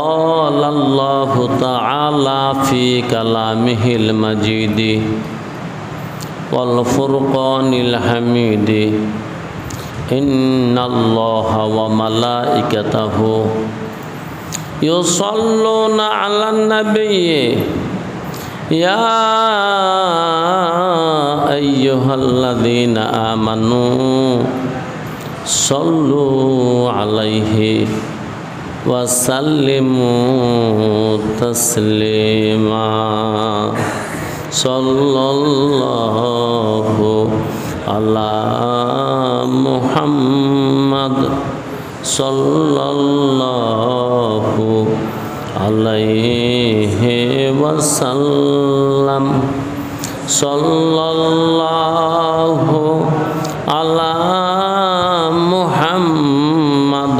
قال الله تعالى في كلامه المجيد والفرقان الحميد إن الله وملائكته يصلون على النبي يا أيها الذين آمنوا صلوا عليه وسلموا تسليما صلى الله على محمد صلى الله عليه وسلم صلى الله على محمد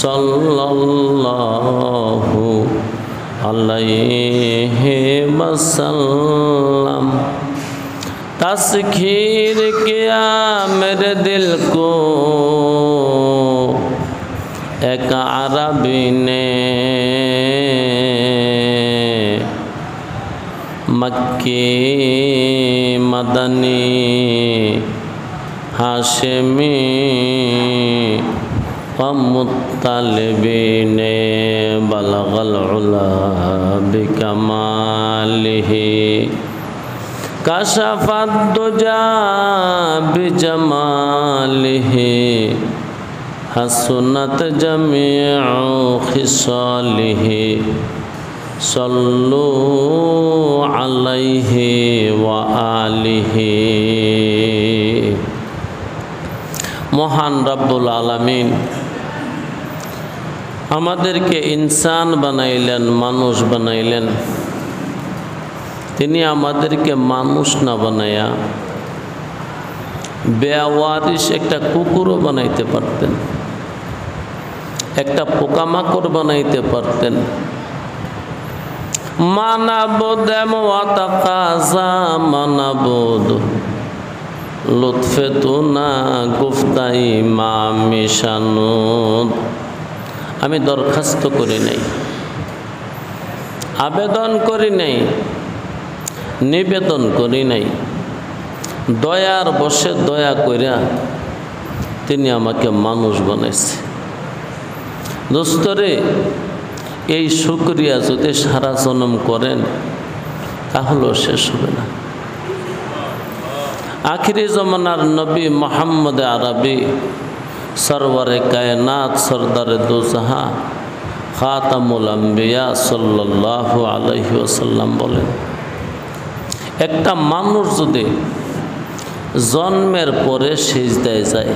صلى الله عليه वसल्लम। तस्खीर किया मेरे दिल को एक अरबी ने, मक्की मदनी हाशिमी व मुत्तलिबी ने बलगल उला बिकमालिही कशफत दुजा बिजमालिही हसनत जमीउ खिसालिही सल्लू अलैहि व आलिही। महान रब्बुल आलमीन আমাদেরকে ইনসান বানাইলেন, মানুষ বানাইলেন। তিনি আমাদেরকে মানুষ না বানায়া বেওয়ারিশ একটা কুকুরও বানাইতে পারতেন, একটা পোকামাকড় বানাইতে পারতেন। মানাবুদ ওয়াতাকাজা মানাবুদ লুৎফে তুনা গুফতাই মামি শানুদ। আমি দরখাস্ত করি নাই, আবেদন করি নাই, নিবেদন করি নাই, দয়ার বসে দয়া কইরা তিনি আমাকে মানুষ বানাইছে। দোস্তরে, এই শুকরিয়া যদি সারা জনম করেন তাহলেও শেষ হবে না। আখিরি জমানার নবী মুহাম্মদ আরবি সরওয়ারে কায়নাত সরদারে দো জাহা খাতামুল আম্বিয়া সাল্লাল্লাহু আলাইহি ওয়াসাল্লাম বলেন, একটা মানুষ যদি জন্মের পরে সিজদায় যায়,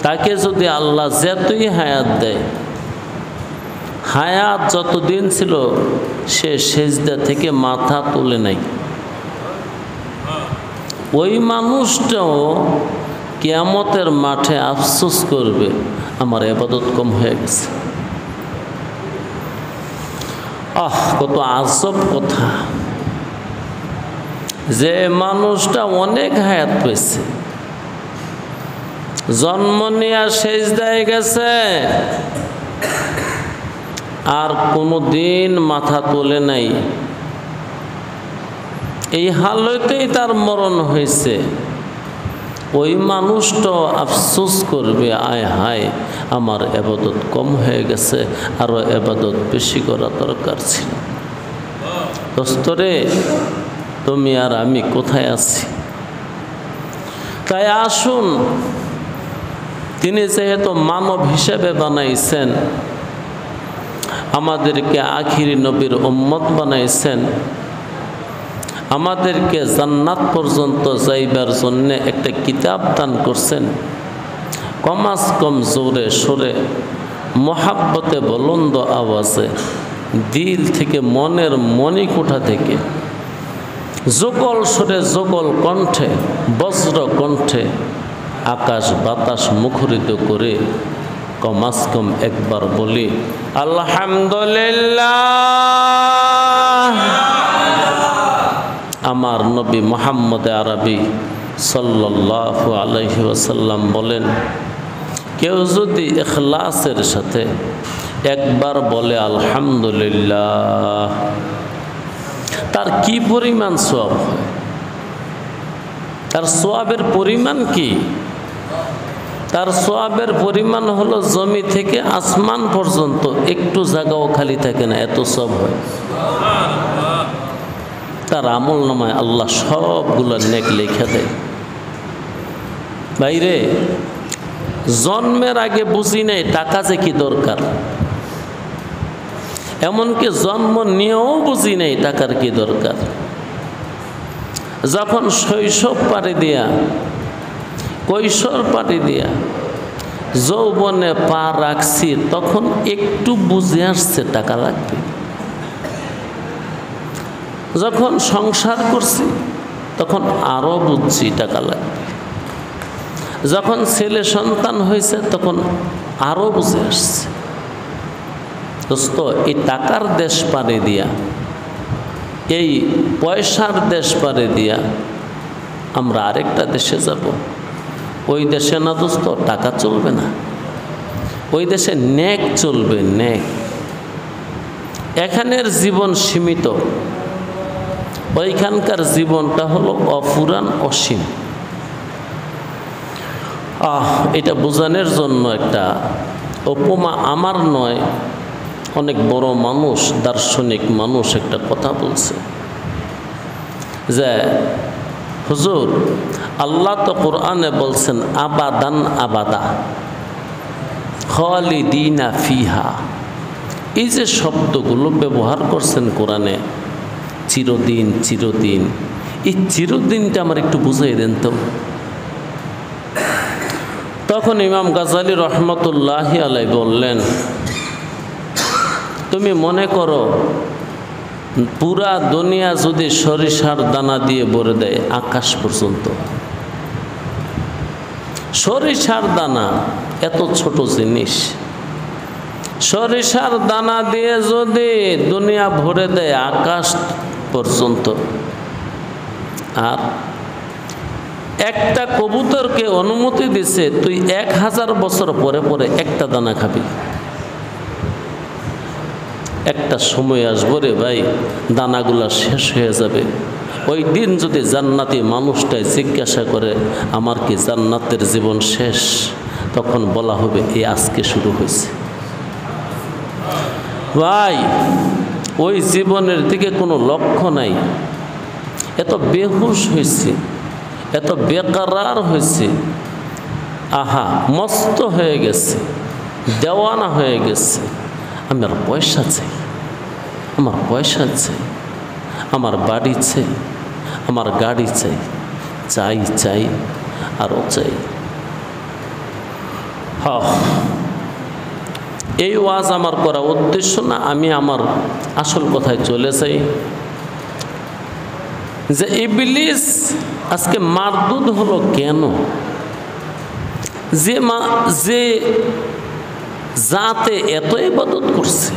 তাকে যদি আল্লাহ যতই হায়াত দেয়, হায়াত যতদিন ছিল সে সিজদা থেকে মাথা তুলে নাই, ওই মানুষটাও কিয়ামতের মাঠে আফসোস করবে আমার ইবাদত কম হয়ে গেছে। কত আজব কথা যে মানুষটা অনেক হায়াত পেয়েছে, জন্ম নিয়ে সিজদায় গেছে, আর কোনো দিন মাথা তোলে নাই, এই হালতেই তার মরণ হয়েছে। ওই মানুষটা আফসোস করবে, আয় হায় আমার ইবাদত কম হয়ে গেছে, আরও ইবাদত বেশি করা দরকার ছিল। দোস্তরে, তুমি আর আমি কোথায় আছি? তাই আসুন, তিনি যেহেতু মানব হিসেবে বানাইছেন, আমাদেরকে আখিরি নবীর উম্মত বানাইছেন, আমাদেরকে জান্নাত পর্যন্ত যাইবার জন্য একটা কিতাব দান করছেন। কমাস কম জোরে সোরে মহাব্বতে বুলন্দ আওয়াজে দিল থেকে, মনের মণিকোঠা থেকে যুগল সুরে যুগল কণ্ঠে বজ্র কণ্ঠে আকাশ বাতাস মুখরিত করে কমাস কম একবার বলি আলহামদুলিল্লাহ। আমার নবী মুহাম্মদ আরবি সাল্লাল্লাহু আলাইহি ওয়াসাল্লাম বলেন, কেউ যদি ইখলাসের সাথে একবার বলে আলহামদুলিল্লাহ, তার কি পরিমাণ সওয়াব হয়? তার সওয়াবের পরিমাণ কি? তার সওয়াবের পরিমাণ হলো জমি থেকে আসমান পর্যন্ত একটু জায়গাও খালি থাকে না, এত সওয়াব হয়। তার আমল নামায় আল্লাহ সবগুলো নেক লেখা দেয়। ভাইরে, জন্মের আগে বুঝি নাই টাকা যে কি দরকার, এমনকি জন্ম নিয়েও বুঝি নাই টাকার কি দরকার। যখন শৈশব পাড়ি দিয়া, কৈশোর পাড়ি দিয়া, যৌবনে পা রাখছি, তখন একটু বুঝে আসছে টাকা লাগবে। যখন সংসার করছি তখন আরও বুঝছি টাকা লাগবে। যখন ছেলে সন্তান হয়েছে তখন আরও বুঝে আসছে। দোস্ত, এই টাকার দেশ পাড়ি দিয়া, এই পয়সার দেশ পাড়ি দিয়া আমরা আরেকটা দেশে যাব। ওই দেশে না দোস্ত টাকা চলবে না, ওই দেশে নেক চলবে, নেক। এখানের জীবন সীমিত, ওইখানকার জীবনটা হলো অফুরান, অসীম। এটা বোঝানোর জন্য একটা উপমা আমার নয়, অনেক বড় মানুষ, দার্শনিক মানুষ একটা কথা বলছে যে হুজুর, আল্লাহ তো কোরআনে বলছেন আবাদান আবাদা খালিদিনা ফিহা। এই যে শব্দগুলো ব্যবহার করছেন কোরআনে, চিরদিন চিরদিন, এই চিরদিনটা আমার একটু বুঝাই দেন তো। তখন ইমাম গাজালি রহমতুল্লাহি আলাই বললেন, তুমি মনে করো পুরা দুনিয়া যদি সরিষার দানা দিয়ে ভরে দেয় আকাশ পর্যন্ত, সরিষার দানা এত ছোট জিনিস, সরিষার দানা দিয়ে যদি দুনিয়া ভরে দেয় আকাশ পর্যন্ত, আর একটা কবুতরকে অনুমতি দিছে তুই 1000 বছর পরে পরে একটা দানা খাবি। একটা সময় আসবো রে ভাই, দানাগুলা শেষ হয়ে যাবে। ওই দিন যদি জান্নাতি মানুষটাই জিজ্ঞাসা করে আমার কি জান্নাতের জীবন শেষ, তখন বলা হবে এই আজকে শুরু হয়েছে। ভাই, ওই জীবনের দিকে কোনো লক্ষ্য নাই, এত বেহুশ হয়েছে, এত বেকারার হয়েছে, আহা মস্ত হয়ে গেছে, দেওয়ানা হয়ে গেছে। আমার পয়সা চাই, আমার পয়সা চাই, আমার বাড়ি চাই, আমার গাড়ি চাই, চাই চাই আরও চাই। এই ওয়াজ আমার করা উদ্দেশ্য না, আমি আমার আসল কথায় চলে যাই যে ইবলিস আজকে মারদুদ হলো কেন? যে জাতে এত ইবাদত করছে,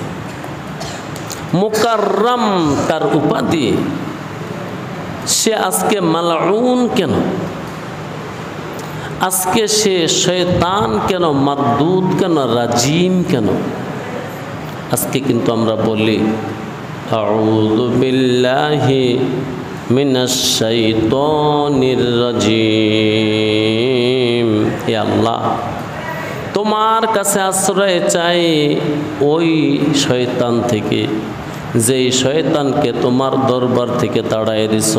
মুকাররম তার উপাধি, সে আজকে মালউন কেন? আজকে সে শয়তান কেন, মারদুদ কেন, রাজিম কেন? আজকে কিন্তু আমরা বলি আউযু বিল্লাহি মিনাশ শাইতানির রাজিম। হে আল্লাহ, তোমার কাছে আশ্রয় চাই ওই শয়তান থেকে, যেই শয়তানকে তোমার দরবার থেকে তাড়াই দিছ।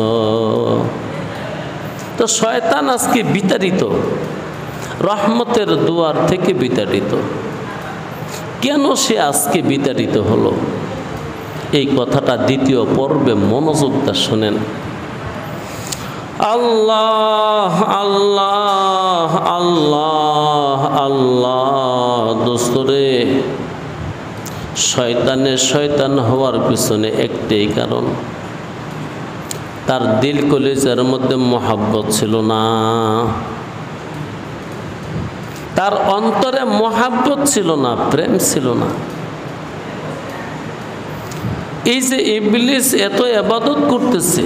তো শয়তান আজকে বিতাড়িত, রহমতের দুয়ার থেকে বিতাড়িত। কেন সে আজকে বিতাড়িত হলো? এই কথাটা দ্বিতীয় পর্বে মনোযোগটা শোনেন। আল্লাহ আল্লাহ আল্লাহ আল্লাহ। দোস্তরে, শয়তান হওয়ার পিছনে একটাই কারণ, তার দিল কলিজার মধ্যে মহাব্বত ছিল না, তার অন্তরে মহাব্বত ছিল না, প্রেম ছিল না। এই যে ইবলিস এত ইবাদত করতেছে,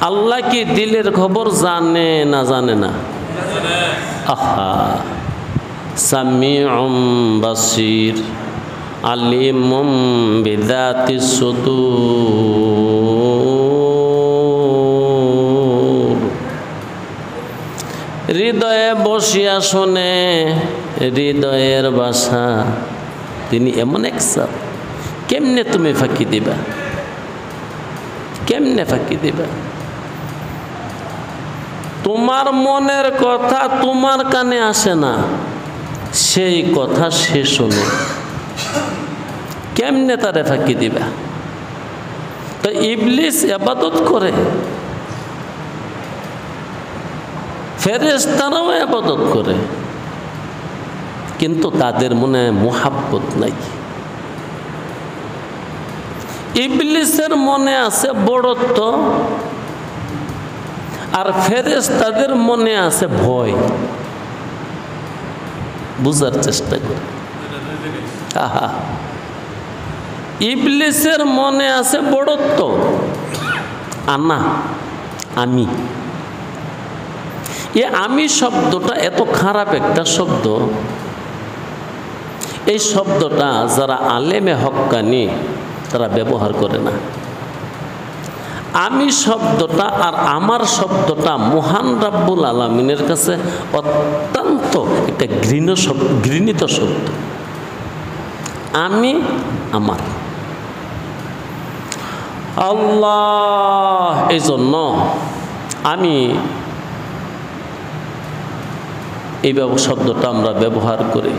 আল্লাহ কি দিলের খবর জানে না? জানে না? আহা, সামিউম বাসির আলিমুম বিযাতিস সুদূর। হৃদয়ে বসিয়া শোনে হৃদয়ের ভাষা। তিনি এমন এক সাপ, কেমনে তুমি ফাঁকি দিবা, কেমনে ফাঁকি দিবা? তোমার মনের কথা তোমার কানে আসে না, সেই কথা সে শোনে, কেমনে তারে ফাঁকি দিবা? তো ইবলিস ইবাদত করে, ফেরেশতারাও ইবাদত করে, কিন্তু তাদের মনে মুহাব্বত নাই। ইবলিসের মনে আছে বড়ত্ব, আর ফেরেশতাদের মনে আছে ভয়। বুঝার চেষ্টা করে। ইবলিসের মনে আছে বড়ত্ব, আনা, আমি। এ আমি শব্দটা এত খারাপ একটা শব্দ, এই শব্দটা যারা আলেমে হক্কানি তারা ব্যবহার করে না। আমি শব্দটা আর আমার শব্দটা মহান রাব্বুল আলামিনের কাছে অত্যন্ত একটা ঘৃণিত শব্দ। আমি, আমার আল্লাহ। এই জন্য আমি এই শব্দটা আমরা ব্যবহার করি।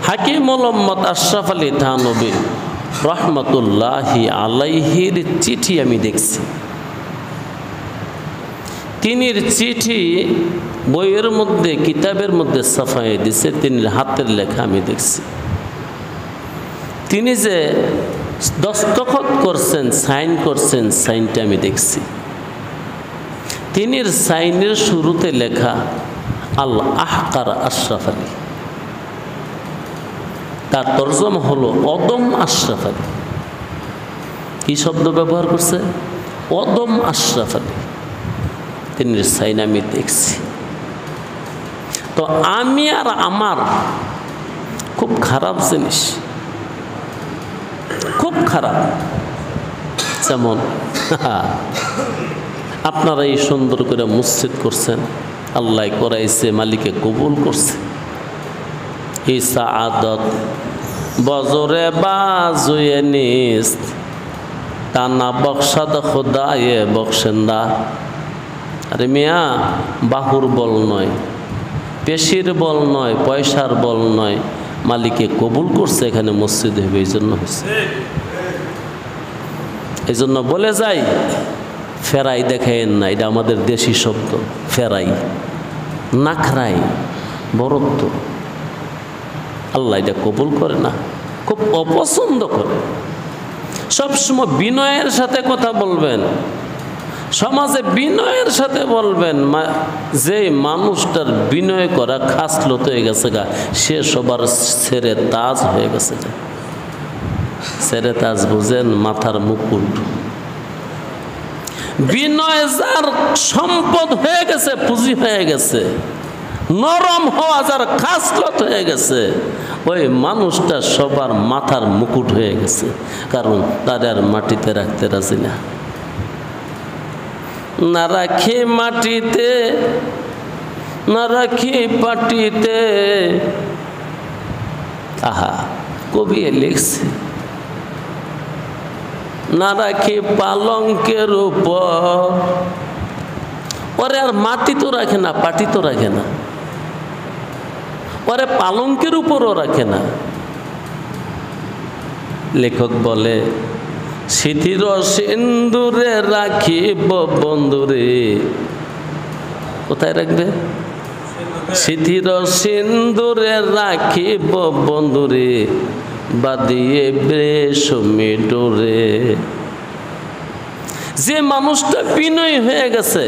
হাকিমুল উম্মত আশরাফ আলী থানভী রহমতুল্লাহি আলাইহির চিঠি আমি দেখছি। তিনির চিঠি বইয়ের মধ্যে, কিতাবের মধ্যে ছাপাই দিছে, তিনি হাতের লেখা আমি দেখছি। তিনি যে দস্তখত করছেন, সাইন করছেন, সাইনটা আমি দেখছি। তিনির সাইনের শুরুতে লেখা আল আহকার আশরাফ আলী, তার তরজমা হলো অদম আশরাফ আলী। কি শব্দ ব্যবহার করছে? অদম আশরাফ আলী। তিনির সাইন আমি দেখছি। তো আমি আর আমার খুব খারাপ জিনিস, খুব খারাপ। যেমন আপনারা এই সুন্দর করে মসজিদ করছেন, আল্লাহ করাইছে, মালিকে কবুল করছে। এই সাআদত বজরে বাজুয়ে নিস্ত, তানা বখশাদ খোদায়ে বখশেন্দা। আরে মিয়া, বাহুর বল নয়, পেশির বল নয়, পয়সার বল নয়, মালিকে কবুল করছে, এখানে মসজিদ হবে, এই জন্য হয়েছে। এই জন্য বলে যাই, ফেরাই দেখেন না, এটা আমাদের দেশি শব্দ। ফেরাই, নাখরাই, বরত্ব, আল্লাহ এটা কবুল করে না, খুব অপছন্দ করে। সবসময় বিনয়ের সাথে কথা বলবেন, সমাজে বিনয়ের সাথে বলবেন। যে মানুষটার বিনয় করা খাসলত হয়ে গেছে গা, সে সবার ছেড়ে তাজ হয়ে গেছে গা। ছেড়ে তাজ বুঝেন? মাথার মুকুট। বিনয় যার সম্পদ হয়ে গেছে, পুঁজি হয়ে গেছে, নরম হওয়া যার খাসলত হয়ে গেছে, ওই মানুষটা সবার মাথার মুকুট হয়ে গেছে। কারণ তাদের আর মাটিতে রাখতে রাজি না। না রাখি মাটিতে, না রাখি পাটিতে। আহা, কবি লিখছে, না রাখি পালঙ্কের উপর। ওরে আর মাটি তো রাখে না, পাটি তো রাখে না, ওরে পালঙ্কের উপরও রাখে না। লেখক বলে, সিথির সিন্দুরে রাখিব বন্ধুরে। কোথায় রাখবে? সিথির সিন্দুরে রাখিব বন্ধুরে, বাদিয়ে রেশমি ডোরে। যে মানুষটা বিনয়ী হয়ে গেছে,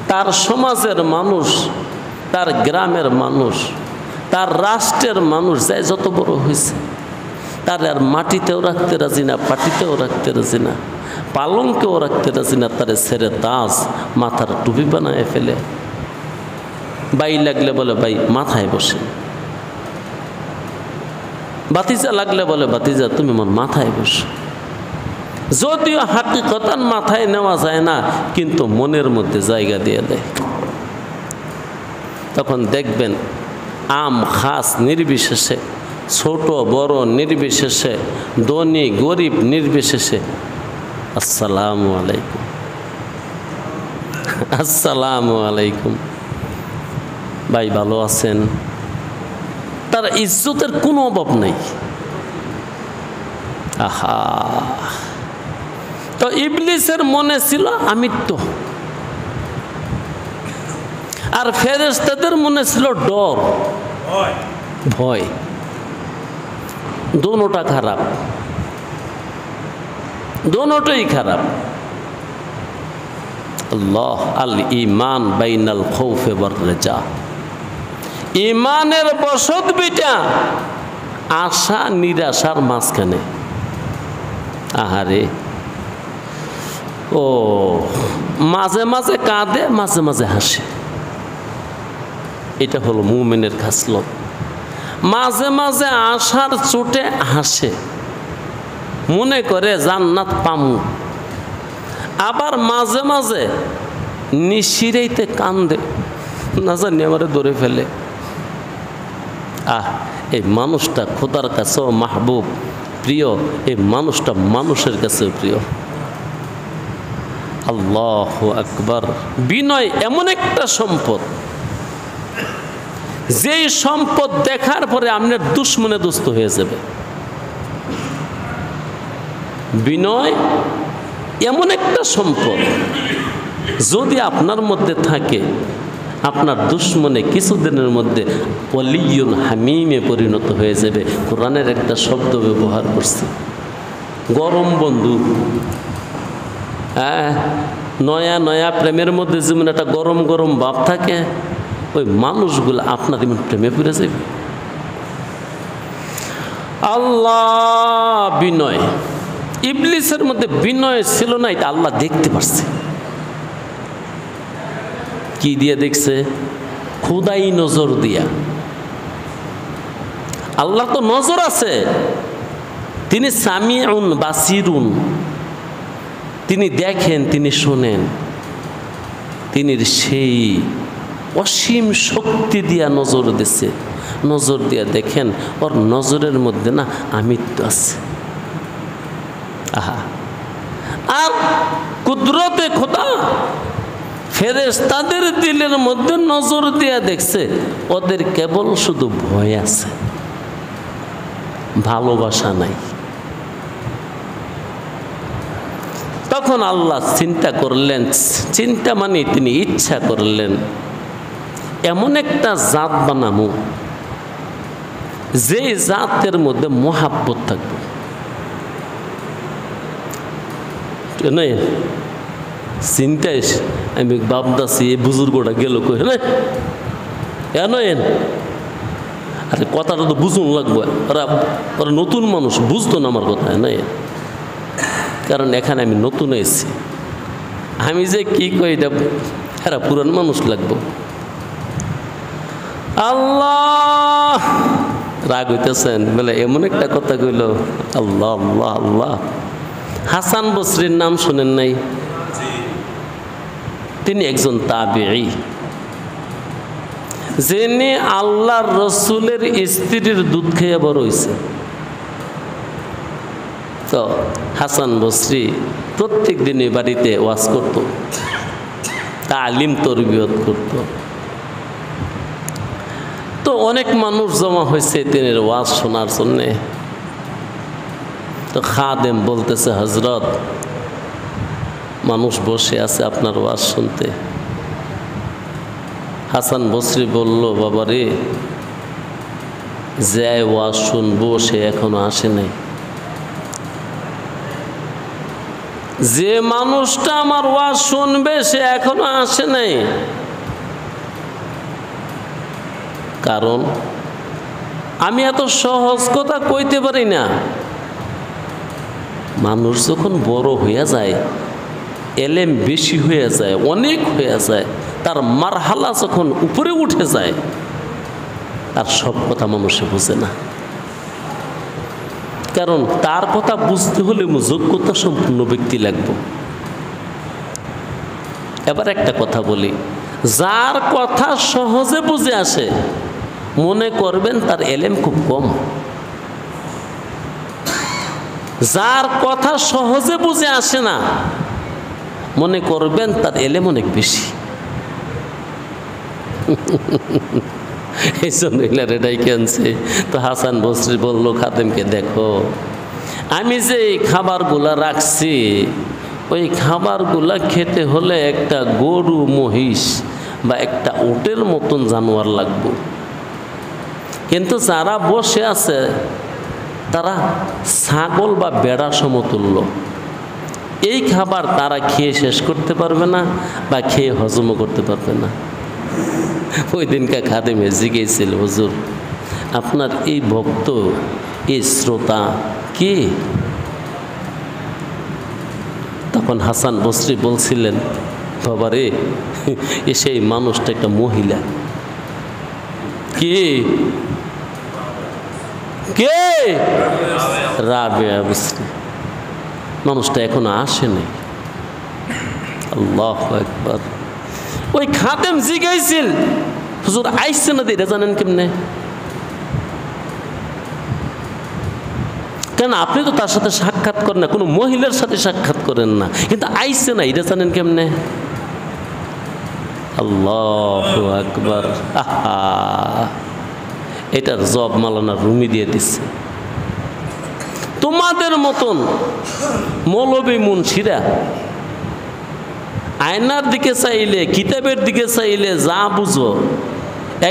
তার সমাজের মানুষ, তার গ্রামের মানুষ, তার রাষ্ট্রের মানুষ, যাই যত বড় হয়েছে, তার আর মাটিতেও রাখতে রাজি না, পাটিতেও রাখতে রাজি না, পালঙ্কেও রাখতে রাজি না। তারে ছেড়ে তাজ, মাথার টুপি বানায় ফেলে। ভাই লাগলে বলে ভাই মাথায় বসে, ভাতিজা লাগলে বলে ভাতিজা তুমি আমার মাথায় বসো। যদিও হাকিকতান মাথায় নেওয়া যায় না, কিন্তু মনের মধ্যে জায়গা দিয়ে দেয়। তখন দেখবেন আম খাস নির্বিশেষে, ছোট বড় নির্বিশেষে, ধনী গরিব নির্বিশেষে আসসালামু আলাইকুম, আসসালামু আলাইকুম, ভাই ভালো আছেন। তার ইজ্জতের কোনো অভাব নেই। আহা, তো ইবলিসের মনে ছিল আমিত্ব, আর ফেরেশতাদের মনে ছিল ডর, ভয়। দোনোটা খারাপ, দোনোটাই খারাপ। আল্লাহ আল ঈমান বাইনাল খাউফি ওয়ার রাজা, ঈমানের বসত বিটা আশা নিরাশার মাঝখানে। আহারে, ও মাঝে মাঝে কাঁদে, মাঝে মাঝে হাসে। এটা হলো মুমিনের খাসলত। মাঝে মাঝে আশার চোটে হাসে, মনে করে জান্নাত পামু। আবার মাঝে মাঝে নিশিরাইতে কান্দে, না জানি আমারে ধরে ফেলে। এই মানুষটা খোদার কাছেও মাহবুব, প্রিয়। এই মানুষটা মানুষের কাছেও প্রিয়। আল্লাহু আকবার। বিনয় এমন একটা সম্পদ, যেই সম্পদ দেখার পরে আপনার দুশ্মনে দুষ্ট হয়ে যাবে। বিনয় এমন একটা সম্পদ, যদি আপনার মধ্যে থাকে, আপনার দুশ্মনে কিছুদিনের মধ্যে ওয়ালিয়ুন হামিমে পরিণত হয়ে যাবে। কোরআনের একটা শব্দ ব্যবহার করছে, গরম বন্ধু। হ্যাঁ, নয়া নয়া প্রেমের মধ্যে যেমন একটা গরম গরম ভাব থাকে, ওই মানুষগুলো আপনার এমন প্রেমে পড়ে যাবে। আল্লাহ, বিনয়। ইবলিসের মধ্যে বিনয় ছিল না, এটা আল্লাহ দেখতে পারছে। কি দিয়ে দেখছে? খোদাই নজর দিয়া। আল্লাহ তো নজর আছে, তিনি সামিউন বাসিরুন, তিনি দেখেন, তিনি শোনেন। তিনি সেই অসীম শক্তি দিয়া নজর দিচ্ছে। নজর দিয়া দেখেন, ওর নজরের মধ্যে না আমিত্ব আছে। আহা, আর কুদরতে খোদা ফেরেশতাদের দিলের মধ্যে নজর দিয়া দেখছে, ওদের কেবল শুধু ভয় আছে, ভালোবাসা নাই। তখন আল্লাহ চিন্তা করলেন, চিন্তা মানে তিনি ইচ্ছা করলেন, এমন একটা জাত বানামু যে জাতের মধ্যে মোহাব্বত থাকবে। চিন্তায় আমি ভাবতেছি এই বুজুর্গটা গেল কই, এন আরে কথাটা তো বুঝুন লাগবে। ওরা নতুন মানুষ, বুঝতো না আমার কথা, না? কারণ এখানে আমি নতুন এসেছি, আমি যে কি কই এটা এরা পুরান মানুষ লাগবো। আল্লাহ রাগ হইতেছেন বলে এমন একটা কথা কইল। আল্লাহ আল্লাহ আল্লাহ। হাসান বসরির নাম শোনেন নাই? তিনি একজন তাবেঈ, যিনি আল্লাহর রসুলের স্ত্রীর দুধ খেয়ে বড় হয়েছে। তো হাসান বসরি প্রত্যেক দিনই বাড়িতে ওয়াজ করত, তালিম তরবিয়ত করত। তো অনেক মানুষ জমা হয়েছে তিনি ওয়াজ শোনার জন্যে। তো খাদেম বলতেছে, হজরত মানুষ বসে আছে আপনার ওয়াজ শুনতে। হাসান বসরি বলল, বাবারে, যে ওয়াজ শুনবো সে এখনো আসে নাই। যে মানুষটা আমার ওয়াজ শুনবে সে এখনো আসে নাই। কারণ আমি এত সহজ কথা কইতে পারি না। মানুষ যখন বড় হইয়া যায়, এলেম বেশি হয়ে যায়, অনেক হয়ে যায়, তার মারহালা যখন উপরে উঠে যায়, তার সব কথা মানুষে বোঝে না। কারণ তার কথা বুঝতে হলে যোগ্যতা সম্পূর্ণ ব্যক্তি লাগবে। এবার একটা কথা বলি, যার কথা সহজে বুঝে আসে মনে করবেন তার এলেম খুব কম। যার কথা সহজে বুঝে আসে না মনে করবেন তার এলেম অনেক বেশি। এই জন্য এটাই কেনছে। তো হাসান বসরি বলল খাদেমকে, দেখো আমি যে এই খাবারগুলা রাখছি, ওই খাবারগুলা খেতে হলে একটা গরু মহিষ বা একটা উটের মতন জানোয়ার লাগবে, কিন্তু যারা বসে আছে তারা ছাগল বা বেড়া সমতুল্য। এই খাবার তারা খেয়ে শেষ করতে পারবে না বা খেয়ে হজমও করতে পারবে না। ওই দিনকার খাদেমে জিজ্ঞেসছিল, হুজুর আপনার এই ভক্ত, এই শ্রোতা কে? তখন হাসান বসরি বলছিলেন, বাবারে সেই মানুষটা একটা মহিলা। কে? কে? রাবেয়া বসরি। মানুষটা এখনো আসেনি। আল্লাহু আকবার। ওই খাদেম জিজ্ঞাসিল, হুজুর আইসে না, এটা জানেন কেমনে? কেন আপনি তো তার সাথে সাক্ষাৎ করেন না, কোনো মহিলার সাথে সাক্ষাৎ করেন না, কিন্তু আইসে না, এটা জানেন কেমনে? আল্লাহু আকবার। আহা, এটার জব মাওলানা রুমি দিয়ে দিচ্ছে। তোমাদের মতন মৌলবী মুন্সিরা আয়নার দিকে চাইলে, কিতাবের দিকে চাইলে যা বুঝো,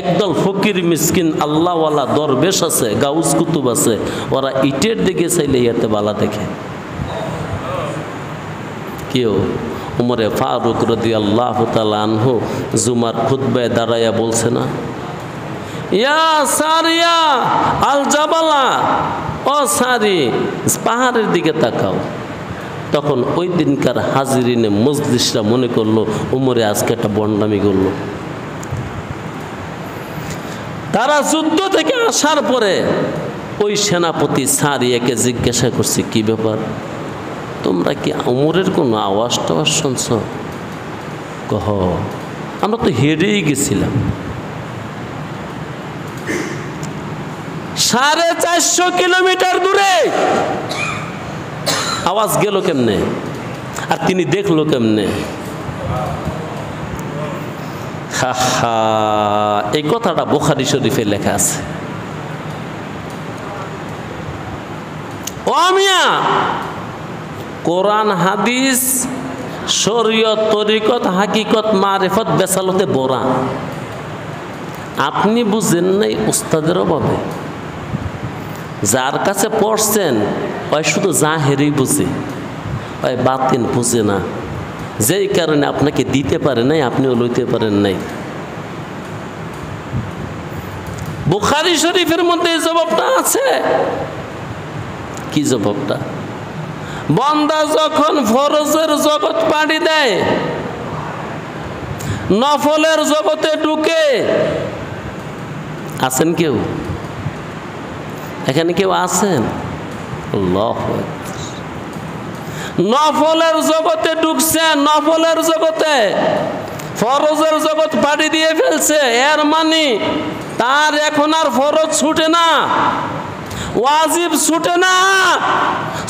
একদল ফকির মিসকিন আল্লাহওয়ালা দরবেশ আছে, গাউস কুতুব আছে, ওরা ইটের দিকে চাইলে ইয়াতে বালা দেখে। কেউ উমরে ফারুক রাদিয়াল্লাহু তাআলা আনহু জুমার খুতবায় দাঁড়াইয়া বলছে না, ইয়া সারিয়া আল জাবালা, ও সারি পাহাড়ের দিকে তাকাও। তখন ওই দিনকার হাজিরিনে মজলিসরা মনে করলো উমরে আজকে একটা বন্ডামি করলো। তারা যুদ্ধ থেকে আসার পরে ওই সেনাপতি সারিয়াকে জিজ্ঞাসা করছে, কি ব্যাপার, তোমরা কি উমরের কোনো আওয়াজ টাওয়াজ শুনছ? কহ, আমরা তো হেরেই গেছিলাম। 450 কিলোমিটার দূরে আওয়াজ গেল কেমনে, আর তিনি দেখলো কেমনে? এই কথাটা বুখারী শরীফে লেখা আছে। ও মিয়া, কোরআন হাদিস শরীয়ত তরিকত হাকিকত মারিফত বেসালতে বোরা। আপনি বুঝেন নাই উস্তাদের অভাবে। যার কাছে পড়ছেন ওই শুধু জাহেরই বুঝে, ওই বাতিন বুঝে না, যেই কারণে আপনাকে দিতে পারে নাই, আপনিও লইতে পারেন নাই। বুখারী শরীফের মধ্যে এই জবাবটা আছে। কি জবাবটা? বান্দা যখন ফরজের জগৎ পাড়ি দেয়, নফলের জগতে ঢুকে, আছেন কেউ? এখানে কেউ আছেন? আল্লাহু আকবার। নফলের জগতে ঢুকছে, নফলের জগতে ফরজের জগৎ পাড়ি দিয়ে ফেলছে, এর মানে তার এখন আর ফরজ ছুটে না, ওয়াজিব ছুটে না,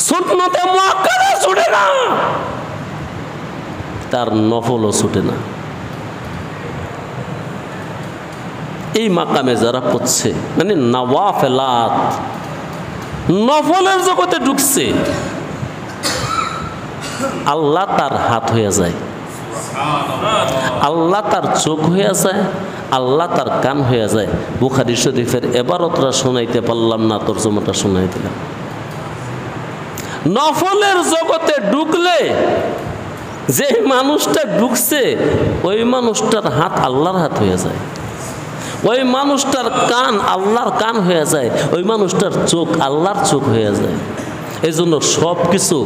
সুন্নতে মুআক্কাদা ছুটে না, তার নফলও ছুটে না। এই মাকামে যারা পড়ছে, মানে নওয়াফেলাত, নফলের জগতে ঢুকছে, আল্লাহ তার হাত হয়ে যায়, আল্লাহ তার চোখ হয়ে যায়, আল্লাহ তার কান হয়ে যায়। বুখারী শরীফের এবারতটা শোনাইতে পারলাম না, তরজমাটা শোনাই দিলাম। নফলের জগতে ঢুকলে যে মানুষটা ঢুকছে ওই মানুষটার হাত আল্লাহর হাত হয়ে যায়, ওই মানুষটার কান আল্লাহর কান হয়ে যায়, ওই মানুষটার চোখ আল্লাহর চোখ হয়ে যায়। এই জন্য সব কিছু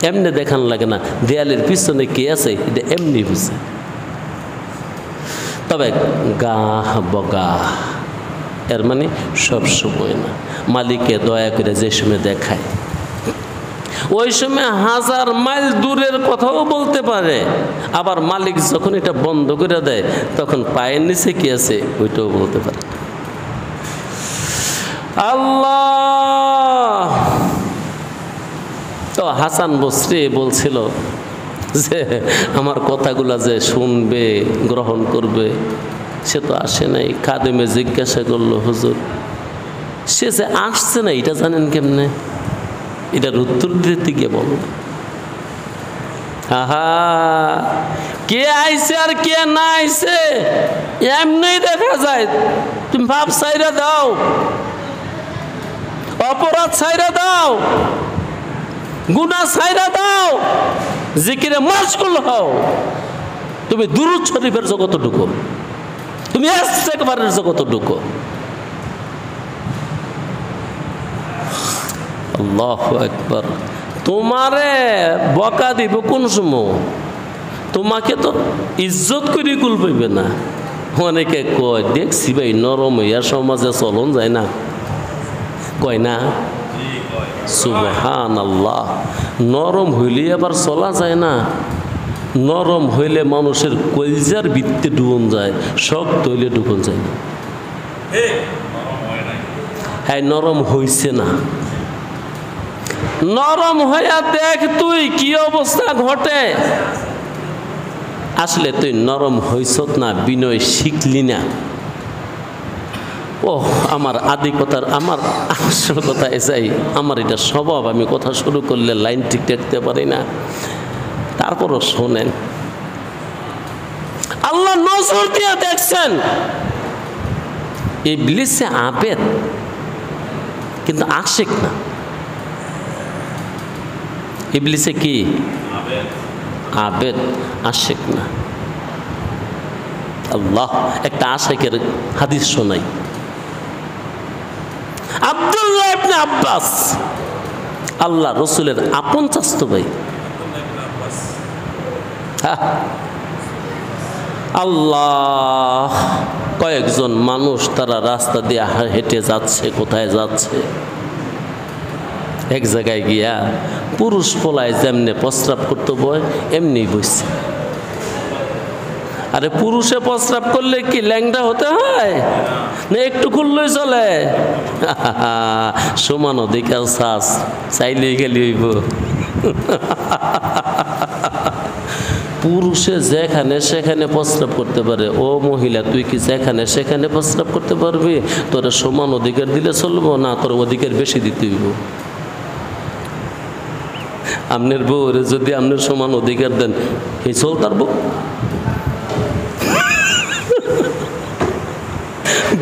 এমনি দেখান লাগে না, দেয়ালের পিছনে কে আছে এটা এমনি বুঝে। তবে গাহ বগা এর মানে সব সময় না, মালিককে দয়া করে যে সময় দেখায় ওই সময় 1000 মাইল দূরের কথাও বলতে পারে। আবার মালিক যখন এটা বন্ধ করে দেয় তখন পায়ের নিচে কি আছে ওইটাও বলতে পারে। আল্লাহ। তো হাসান বসরি বলছিল যে আমার কথাগুলা যে শুনবে, গ্রহণ করবে, সে তো আসে নাই। খাদেমে জিজ্ঞাসা করলো, হুজুর সে যে আসছে না এটা জানেন কেমনে? এটার উত্তর দিতে গিয়ে বলো। আহা, কে আইছে আর কে না আইছে এমনি দেখা যায়। তুমি ভাব ছাইরা দাও, অপরাধ ছাইরা দাও, গুনাহ ছাইরা দাও, জিকিরে মাশগুল হও। তুমি দুরূদ শরীফের জগতে ঢুকো, তুমি ইস্তেগফারের জগতে ঢুকো। আল্লাহু আকবার। তোমারে বকা দিব কোন সময়? তোমাকে তো ইজ্জত করে কুল পাইবে না। অনেকে কয় দেখছি ভাই নরম হইয়া সমাজে চলন যায় না, কয় না? সুবহানাল্লাহ। নরম হইলে আবার চলা যায় না। নরম হইলে মানুষের কলজার ভিত্তি ডুবন যায়, শক্ত হইলে ডুবন যায় না। হ্যাঁ, নরম হইছে না। নরম হইয়া দেখ তুই কি অবস্থা ঘটে। আসলে তুই নরম হইছত না, বিনয় শিখলি না। ও আমার আদি কথার, আমার আসল কথা এসাই, আমার এটা স্বভাব। আমি কথা শুরু করলে লাইন ঠিক রাখতে পারি না। তারপরও শোনেন, আল্লাহ নজর দিয়ে দেখছেন ইবলিসে আবেদ কিন্তু আশিক না। ইবলিসে কি? আবেদ, আশিক না। আল্লাহ একটা আশিকের হাদিস শোনাই। আব্দুল্লাহ ইবনে আব্বাস আল্লাহ রসুলের আপন চাচতো ভাই। আল্লাহ, কয়েকজন মানুষ তারা রাস্তা দিয়ে হেঁটে যাচ্ছে, কোথায় যাচ্ছে, এক জায়গায় গিয়া পুরুষ পোলায় যেমনে প্রস্রাব করতে বয় এমনি বসছে। আরে পুরুষে প্রস্রাব করলে কি ল্যাংড়া হতে হয় না একটু খুললেই চলে? সমান অধিকার শ্বাস চাইলেই গেলি হইব। পুরুষে যেখানে সেখানে প্রস্রাব করতে পারে। ও মহিলা, তুই কি যেখানে সেখানে প্রস্রাব করতে পারবি? তোর সমান অধিকার দিলে চলবো না, তোর অধিকার বেশি দিতে হইব। আপনার বউরে যদি আপনার সমান অধিকার দেন, এই চল তার বউ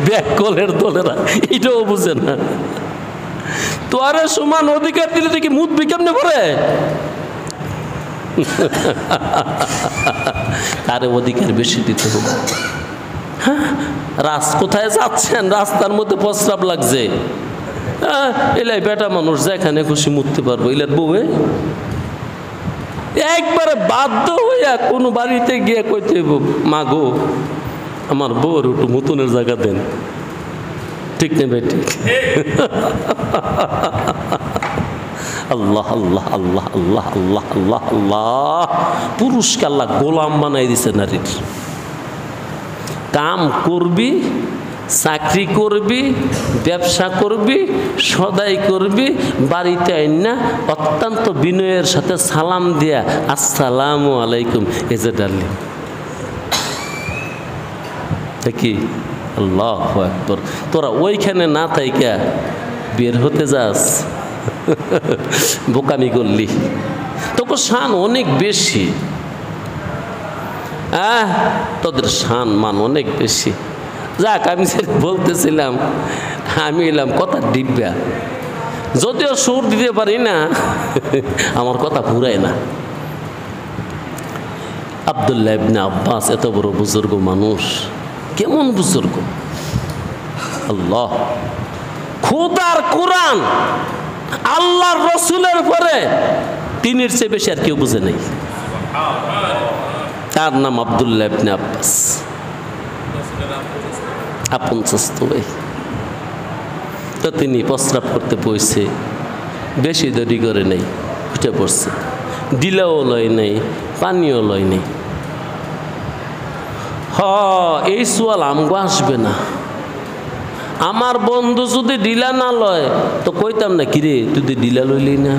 ব্যাকলের দলেরা এটাও বুঝে না। তোরে সমান অধিকার দিলে দেখি মুখ বিকেমনে করে তারে অধিকার বেশি দিতে হবে। হ্যাঁ, কোথায় যাচ্ছেন? রাস্তার মধ্যে প্রস্রাব লাগছে। এলাই বেটা মানুষ যেখানে খুশি মুততে পারবো। এলার বউয়ে একবারে বাধ্য হইয়া কোনো বাড়িতে গিয়ে কইতে হইব, মা গো আমার বউর একটু মুতনের জায়গা দেন। ঠিক নেই ভাই? ঠিক। আল্লাহ আল্লাহ আল্লাহ আল্লাহ আল্লাহ আল্লাহ আল্লাহ। পুরুষকে আল্লাহ গোলাম বানাই দিছে নারীর। কাম করবি, চাকরি করবি, ব্যবসা করবি, সদাই করবি, বাড়িতে আইনা অত্যন্ত বিনয়ের সাথে সালাম দিয়া আসসালামু আলাইকুম এজে ডার্লিং। কি আল্লাহু আকবার। তোরা ওইখানে না থাইকা বের হতে যাস, বোকামি করলি। তোকে শান অনেক বেশি, তোদের শান মান অনেক বেশি। যাক, আমি বলতেছিলাম, আমি এলাম কথা ডিব্বা, যদিও সুর দিতে পারি না, আমার কথা পুরায় না। আব্দুল্লাহ ইবনে আব্বাস এত বড় বুজুর্গ মানুষ, কেমন বুজুর্গ! আল্লাহ, খোদার কোরআন আল্লাহর রসুলের পরে তিনের চেয়ে বেশি আর কেউ বুঝে নেই। তার নাম আব্দুল্লাহ ইবনে আব্বাস। আপন চাস্তো ভাই। তো তিনি প্রস্রাব করতে বসে, বেশি দেরি করে নেই, উঠে পড়ছে, ডিলাও লয় নেই, পানিও লয় নেই। এই সোয়াল আমগো আসবে না। আমার বন্ধু যদি ডিলা না লয় তো কইতাম না, কিরে তুই তো ডিলা লইলি না,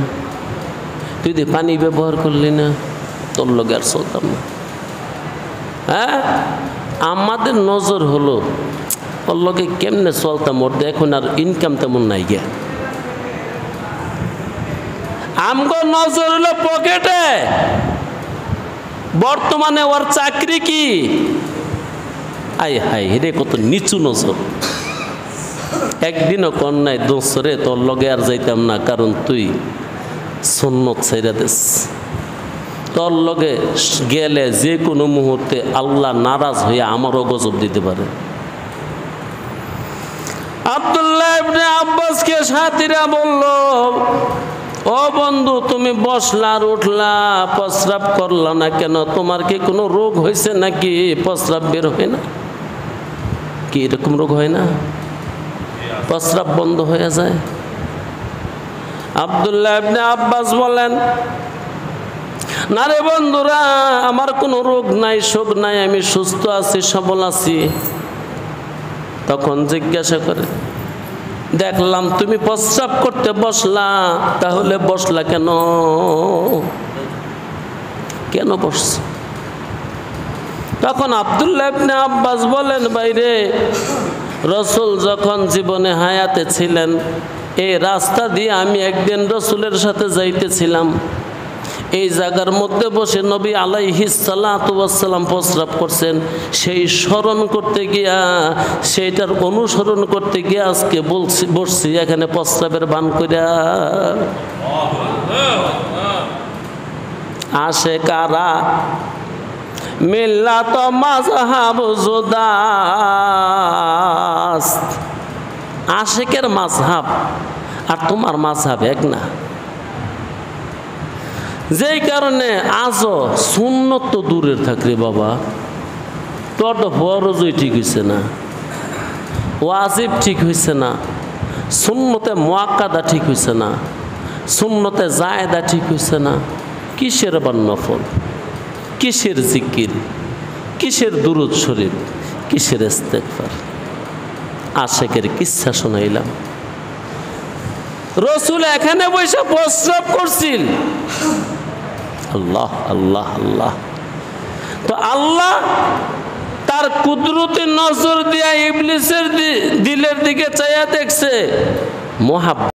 তুই তো পানি ব্যবহার করলি না, তোর লগে আর চলতাম না। হ্যাঁ, আমাদের নজর হলো ওর লগে কেমনে চলতাম, ওর এখন আর ইনকাম তেমন নাই গিয়া। আমগো নজর হলো পকেটে, বর্তমানে ওর চাকরি কি। আই হাই রে, কত নিচু নজর। একদিনও কন্যায় দোসরে তোর লগে আর যাইতাম না, কারণ তুই সুন্নত ছাইরা দিস। তোর লগে গেলে যে কোনো মুহূর্তে আল্লাহ নারাজ হইয়া আমারও গজব দিতে পারে। আব্দুল্লাহ ইবনে আব্বাসকে সাথীরা বলল, ও বন্ধু তুমি বসলা আর উঠলা, প্রস্রাব করলা না কেন? তোমার কি কোনো রোগ হয়েছে নাকি? প্রস্রাব বের হয় না কি? এরকম রোগ হয় না? প্রস্রাব বন্ধ হয়ে যায়? আব্দুল্লাহ ইবনে আব্বাস বলেন, না রে বন্ধুরা, আমার কোনো রোগ নাই, শোক নাই, আমি সুস্থ আছি, সবল আছি। তখন জিজ্ঞাসা করে, দেখলাম তুমি প্রস্রাব করতে বসলা, তাহলে বসলা কেন? কেন বসছ? তখন আব্দুল্লাহ ইবনে আব্বাস বলেন, বাইরে রসুল যখন জীবনে হায়াতে ছিলেন, এই রাস্তা দিয়ে আমি একদিন রসুলের সাথে যাইতেছিলাম, এই জায়গার মধ্যে বসে নবী আলাইহিস সালাতু ওয়াস সালাম প্রস্রাব করছেন, সেই স্মরণ করতে গিয়া, সেইটার অনুসরণ করতে গিয়া আজকে বসছি এখানে প্রস্রাবের বান কইরা। আসে কারা? মিল্লাত মাযহাব জুদাস। আশেকের মাযহাব আর তোমার মাযহাব এক না। যেই কারণে আজও সুন্নত তো দূরের থাকরে বাবা, তোর তো ফরজই ঠিক হয়েছে না, ওয়াজিব ঠিক হয়েছে না, সুন্নতে মুআক্কাদা ঠিক হয়েছে না, সুন্নতে জায়েদা ঠিক হয়েছে না। কিসের আবার নফল, কিসের জিকির, কিসের দুরূদ শরীফ, কিসের ইস্তেগফার? আশেকের কিচ্ছা শোনাইলাম। রসুল এখানে বসে প্রস্রাব করছিল। আল্লাহ আল্লাহ আল্লাহ। তো আল্লাহ তার কুদরতি নজর দিয়া ইবলিসের দিলের দিকে চাইয়া দেখছে, মহাব্বত